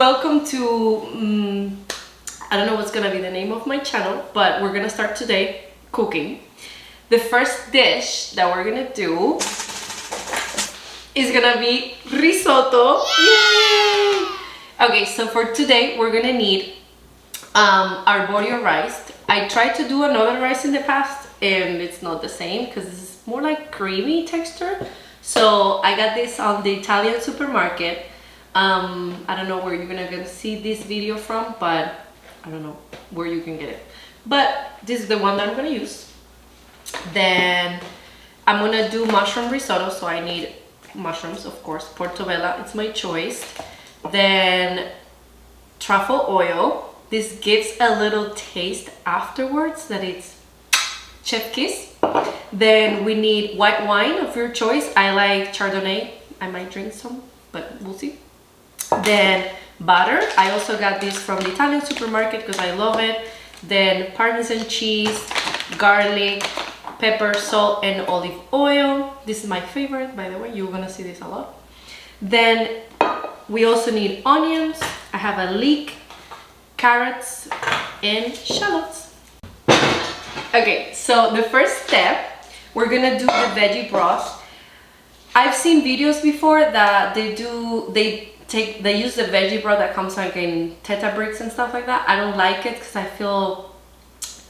Welcome to, I don't know what's gonna be the name of my channel, but we're gonna start today cooking. The first dish that we're gonna do is gonna be risotto. Yay! Okay, so for today we're gonna need Arborio rice. I tried to do another rice in the past and it's not the same because it's more like creamy texture. So I got this on the Italian supermarket. I don't know where you're gonna see this video from, but I don't know where you can get it. But this is the one that I'm gonna use. Then I'm gonna do mushroom risotto, so I need mushrooms, of course. Portobello, it's my choice. Then truffle oil. This gives a little taste afterwards that it's chef kiss. Then we need white wine of your choice. I like Chardonnay. I might drink some, but we'll see. Then butter. I also got this from the Italian supermarket because I love it. Then Parmesan cheese, garlic, pepper, salt, and olive oil. This is my favorite, by the way. You're gonna see this a lot. Then we also need onions. I have a leek, carrots, and shallots. Okay, so the first step, we're gonna do the veggie broth. I've seen videos before that they use the veggie broth that comes like in Teta bricks and stuff like that. I don't like it because I feel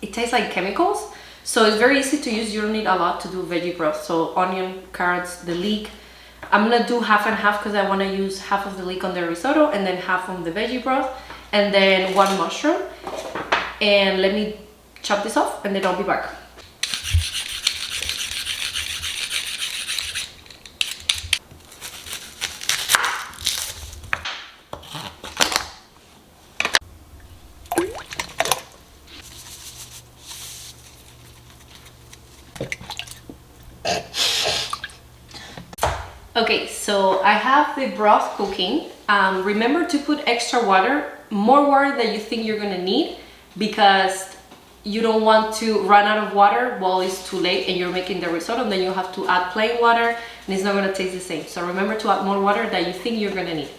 it tastes like chemicals. So it's very easy to use. You don't need a lot to do veggie broth. So onion, carrots, the leek. I'm gonna do half and half because I want to use half of the leek on the risotto and then half on the veggie broth, and then one mushroom. And let me chop this off and then I'll be back. Okay, so I have the broth cooking. Remember to put extra water, more water than you think you're gonna need, because you don't want to run out of water while it's too late and you're making the risotto, and then you have to add plain water and it's not gonna taste the same. So remember to add more water than you think you're gonna need.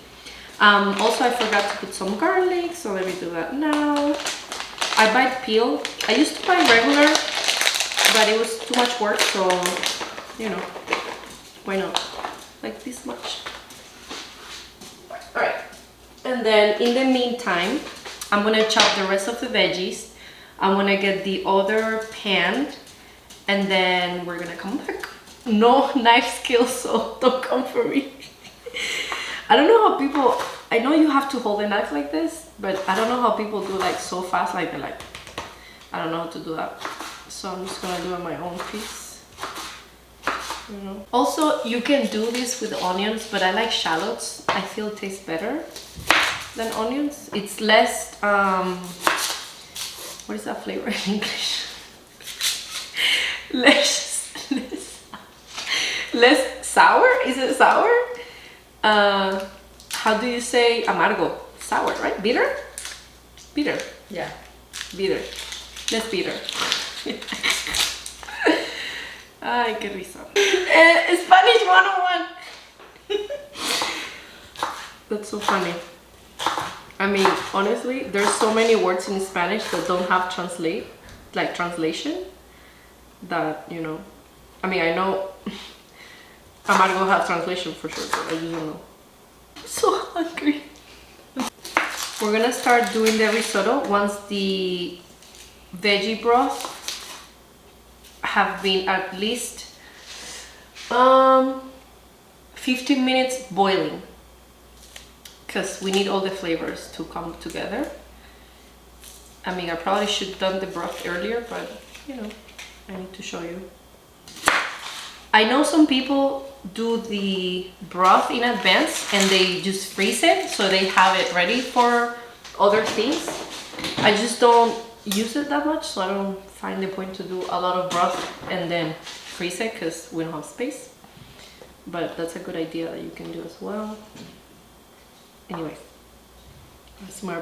Also, I forgot to put some garlic, so let me do that now. I buy peel. I used to buy regular, but it was too much work, so you know, why not? Like this much. All right, and then in the meantime, I'm gonna chop the rest of the veggies. I'm gonna get the other pan, and then we're gonna come back. No knife skills, so don't come for me. I don't know how people, I know you have to hold a knife like this, but I don't know how people do like so fast, like they're like, I don't know how to do that. So I'm just gonna do it on my own piece. You know. Also, you can do this with onions, but I like shallots. I feel it tastes better than onions. It's less, what is that flavor in English? less sour? Is it sour? How do you say amargo? Sour, right? Bitter? Bitter. Yeah. Bitter. Less bitter. Ay, qué risa. Spanish 101. That's so funny. I mean, honestly, there's so many words in Spanish that don't have translation, that, you know, I mean, I know amargo has translation for sure, but I just don't know. I'm so hungry. We're gonna start doing the risotto once the veggie broth have been at least 15 minutes boiling, because we need all the flavors to come together. I mean, I probably should have done the broth earlier, but you know, I need to show you. I know some people do the broth in advance and they just freeze it so they have it ready for other things. I just don't use it that much, so I don't find the point to do a lot of broth and then freeze it because we don't have space. But that's a good idea that you can do as well. Anyway, se me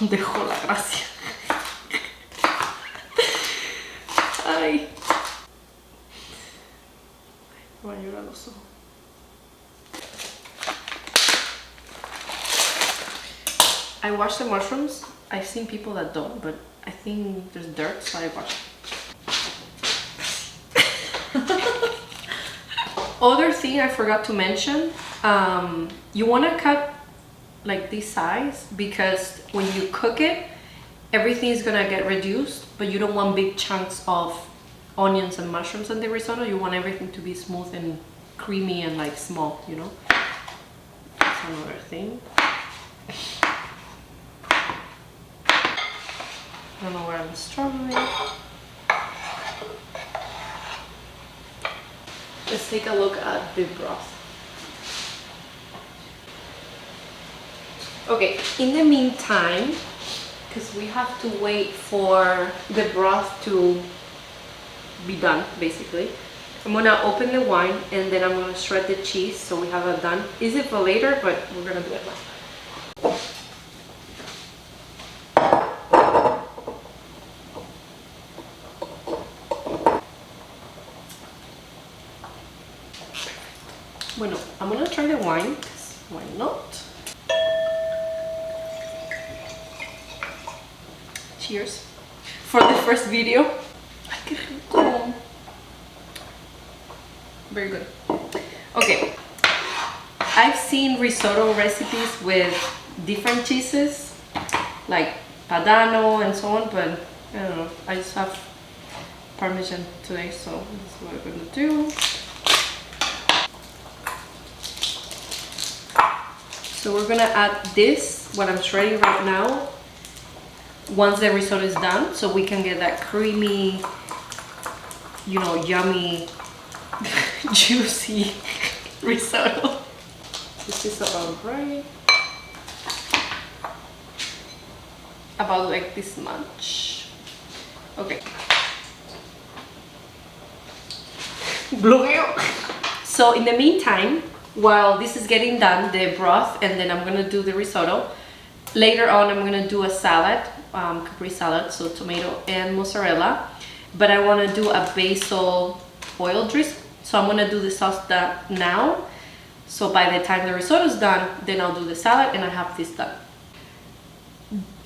dejó la gracia. Ay, me va a llorar los ojos. I wash the mushrooms. I've seen people that don't, but I think there's dirt, so I wash. Other thing I forgot to mention, you want to cut like this size, because when you cook it, everything is gonna get reduced, but you don't want big chunks of onions and mushrooms in the risotto. You want everything to be smooth and creamy and like small, you know. That's another thing. I don't know where I'm struggling. Let's take a look at the broth. Okay, in the meantime, because we have to wait for the broth to be done, basically, I'm gonna open the wine and then I'm gonna shred the cheese so we have it done. Is it for later, but we're gonna do it now. Bueno, I'm gonna try the wine, because why not? Cheers for the first video. Ay, qué rico. Very good. Okay, I've seen risotto recipes with different cheeses like Padano and so on, but I don't know, I just have Parmesan today, so this is what we're gonna do. So we're gonna add this, what I'm shredding right now, once the risotto is done, so we can get that creamy, you know, yummy, juicy risotto. This is about right. About like this much. Okay. So in the meantime, while this is getting done, the broth, and then I'm gonna do the risotto. Later on, I'm gonna do a salad, Capri salad, so tomato and mozzarella. But I wanna do a basil oil drizzle, so I'm gonna do the sauce that now. So by the time the risotto is done, then I'll do the salad and I have this done.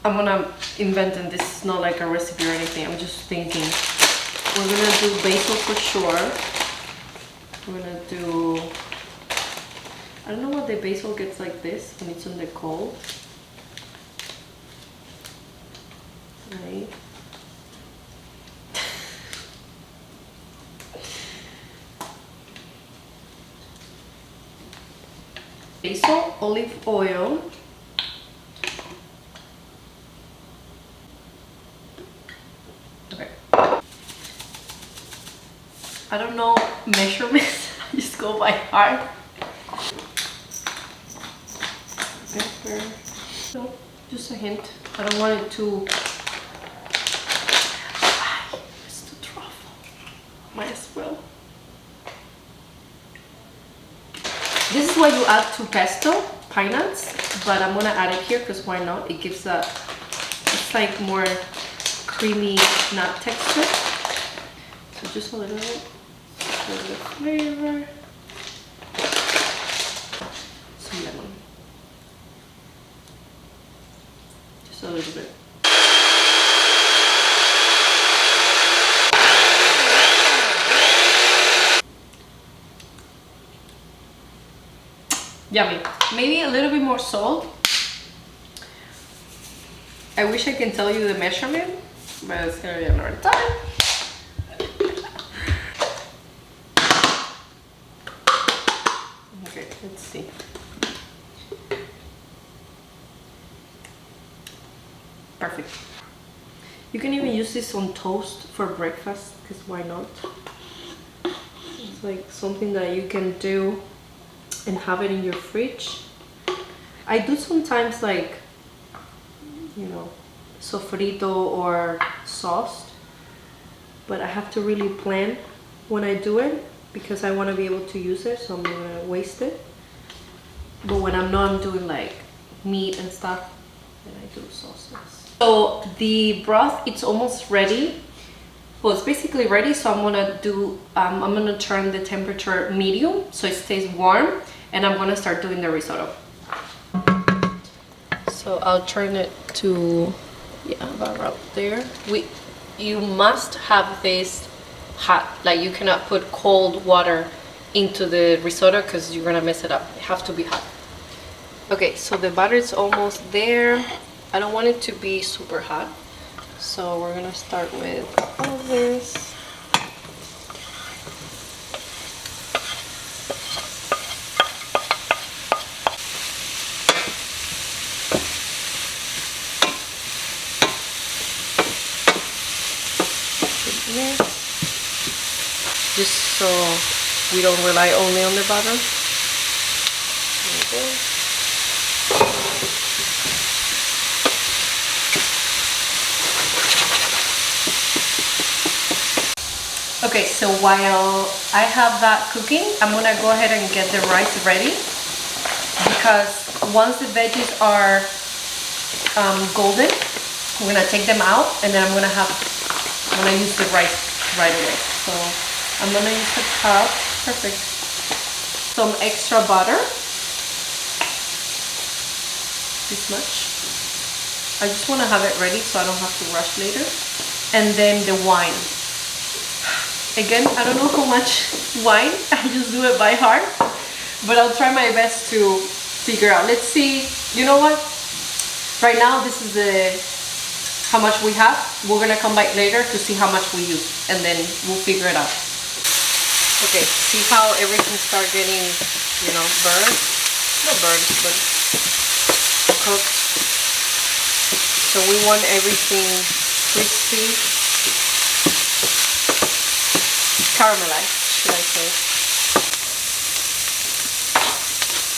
I'm gonna invent, and this is not like a recipe or anything, I'm just thinking. We're gonna do basil for sure. We're gonna do, I don't know what the basil gets like this when it's on the cold. Right. Basil, olive oil. Okay. I don't know measurements, I just go by heart. Pepper. So, just a hint. I don't want it to. It's too truffle. Might as well. This is what you add to pesto, pine nuts, but I'm gonna add it here because why not? It gives a, it's like more creamy nut texture. So just a little bit for the flavor. Some lemon. Just a little bit. Yummy. Maybe a little bit more salt. I wish I can tell you the measurement, but it's gonna be another time. Okay, let's see. Perfect. You can even use this on toast for breakfast, because why not? It's like something that you can do and have it in your fridge. I do sometimes like, you know, sofrito or sauce, but I have to really plan when I do it because I want to be able to use it, so I'm not gonna waste it. But when I'm not doing like meat and stuff, then I do sauces. So the broth, it's almost ready. Well, it's basically ready, so I'm gonna do, I'm gonna turn the temperature medium so it stays warm, and I'm gonna start doing the risotto. So So I'll turn it to, yeah, about right there. You must have this hot, like you cannot put cold water into the risotto because you're gonna mess it up. It has to be hot. Okay, so the butter is almost there. I don't want it to be super hot, so we're gonna start with all this. Just so we don't rely only on the butter. There we go. Okay, so while I have that cooking, I'm gonna go ahead and get the rice ready, because once the veggies are golden, I'm gonna take them out, and then I'm gonna use the rice right away. So I'm gonna use a cup, perfect, some extra butter, this much. I just wanna have it ready so I don't have to rush later. And then the wine. Again, I don't know how much wine, I just do it by heart, but I'll try my best to figure out. Let's see, you know what? Right now, this is how much we have. We're gonna come back later to see how much we use, and then we'll figure it out. Okay, see how everything starts getting, you know, burned? Not burned, but cooked. So we want everything crispy. Caramelized, should I say.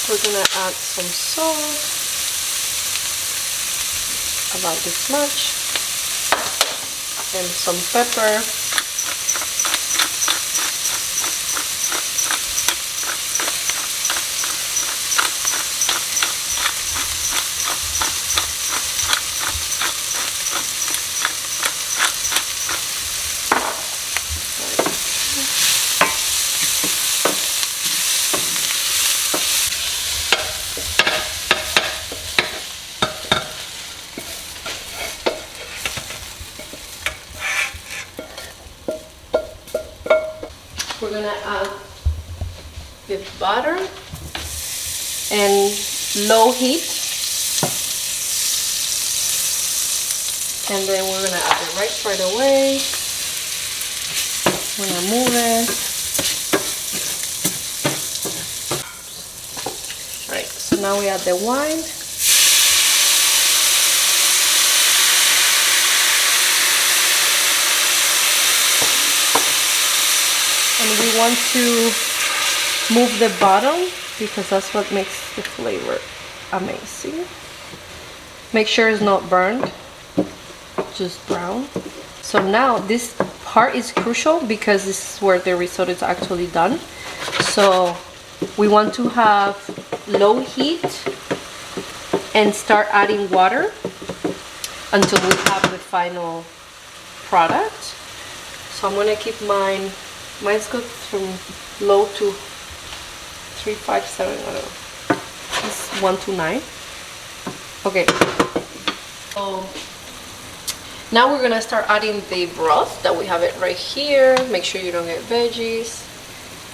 We're gonna add some salt, about this much, and some pepper. We're gonna add the butter and low heat, and then we're gonna add the rice right away. We're gonna move it. All right, so now we add the wine. And we want to move the bottom because that's what makes the flavor amazing. Make sure it's not burned, just brown. So now this part is crucial because this is where the risotto is actually done. So we want to have low heat and start adding water until we have the final product. So I'm gonna keep mine's good from low to 357, I don't know. It's 129. Okay. So now we're gonna start adding the broth that we have it right here. Make sure you don't get veggies.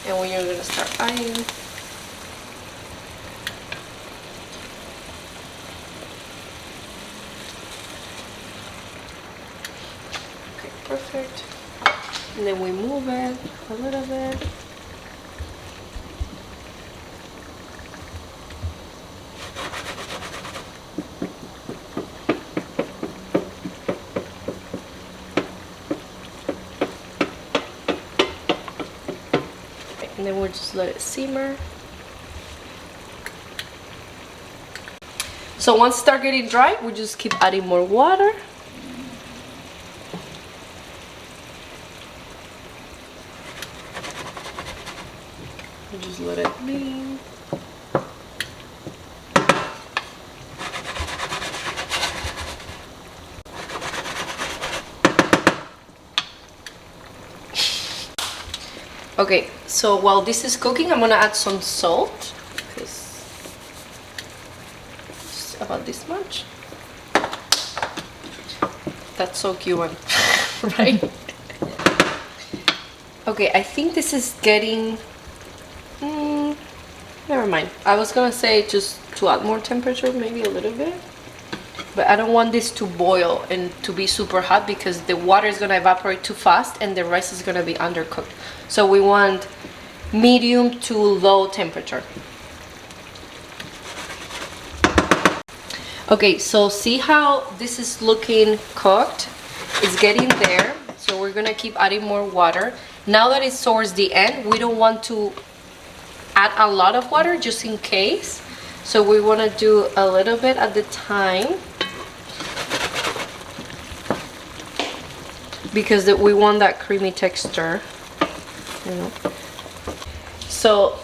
And when you're gonna start adding. Okay, perfect. And then we move it a little bit. And then we'll just let it simmer. So once it starts getting dry, we just keep adding more water. Just let it be. Okay, so while this is cooking, I'm gonna add some salt. Just about about this much. That's so cute, right? Okay, I think this is getting... never mind. I was gonna say just to add more temperature, maybe a little bit. But I don't want this to boil and to be super hot because the water is gonna evaporate too fast and the rice is gonna be undercooked. So we want medium to low temperature. Okay, so see how this is looking cooked? It's getting there. So we're gonna keep adding more water. Now that it's towards the end, we don't want to add a lot of water just in case. So we wanna do a little bit at the time, because we want that creamy texture, you know. So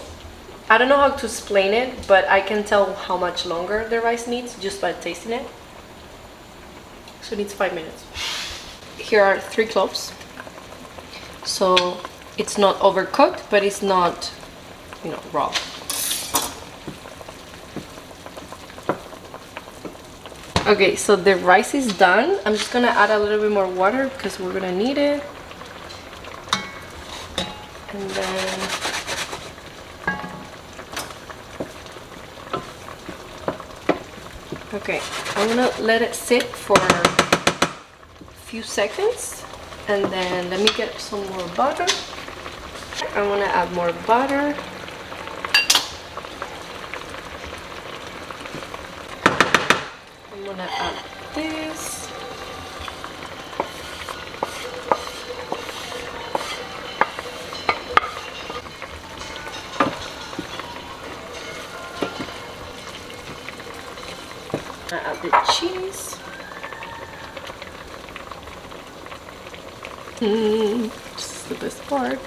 I don't know how to explain it, but I can tell how much longer the rice needs just by tasting it. So it needs 5 minutes. Here are 3 cloves. So it's not overcooked, but it's not, you know, raw. Okay, so the rice is done. I'm just gonna add a little bit more water because we're gonna need it. And then okay, I'm gonna let it sit for a few seconds, and then let me get some more butter. I want to add more butter. I'm gonna add this. I add the cheese. This is the best part.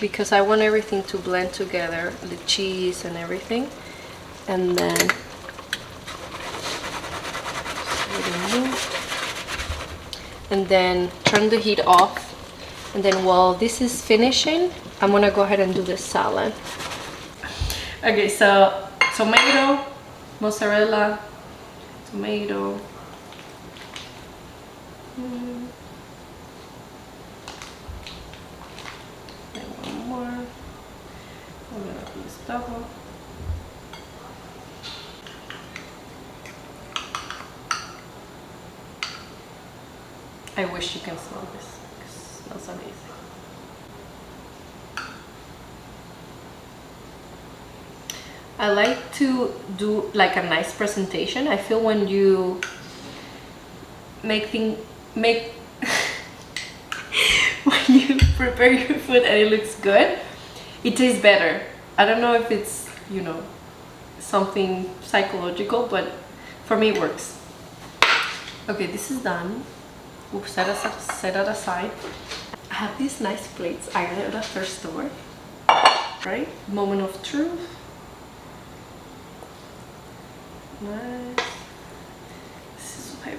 Because I want everything to blend together, the cheese and everything. And then turn the heat off. And then while this is finishing, I'm gonna go ahead and do the salad. Okay, so tomato, mozzarella, tomato. And one more. I'm gonna do this double. I wish you can smell this. It smells amazing. I like to do like a nice presentation. I feel when you when you prepare your food and it looks good, it tastes better. I don't know if it's, you know, something psychological, but for me it works. Okay, this is done. We'll set it aside. I have these nice plates I got at the thrift store. Right? Moment of truth. Nice. This is what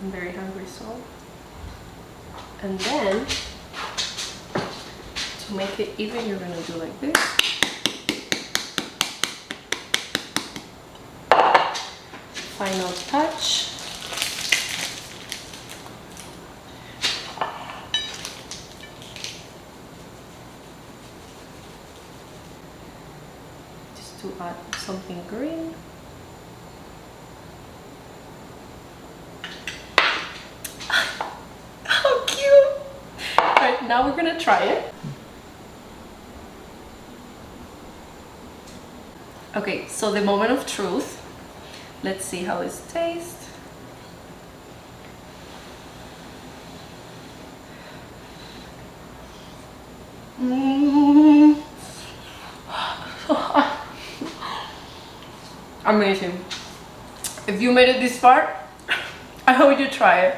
I'm very hungry, so. And then, to make it even, you're gonna do like this. Final touch. Just to add something green. How cute! Alright, now we're gonna try it. Okay, so the moment of truth. Let's see how it tastes. Amazing. If you made it this far, I hope you try it.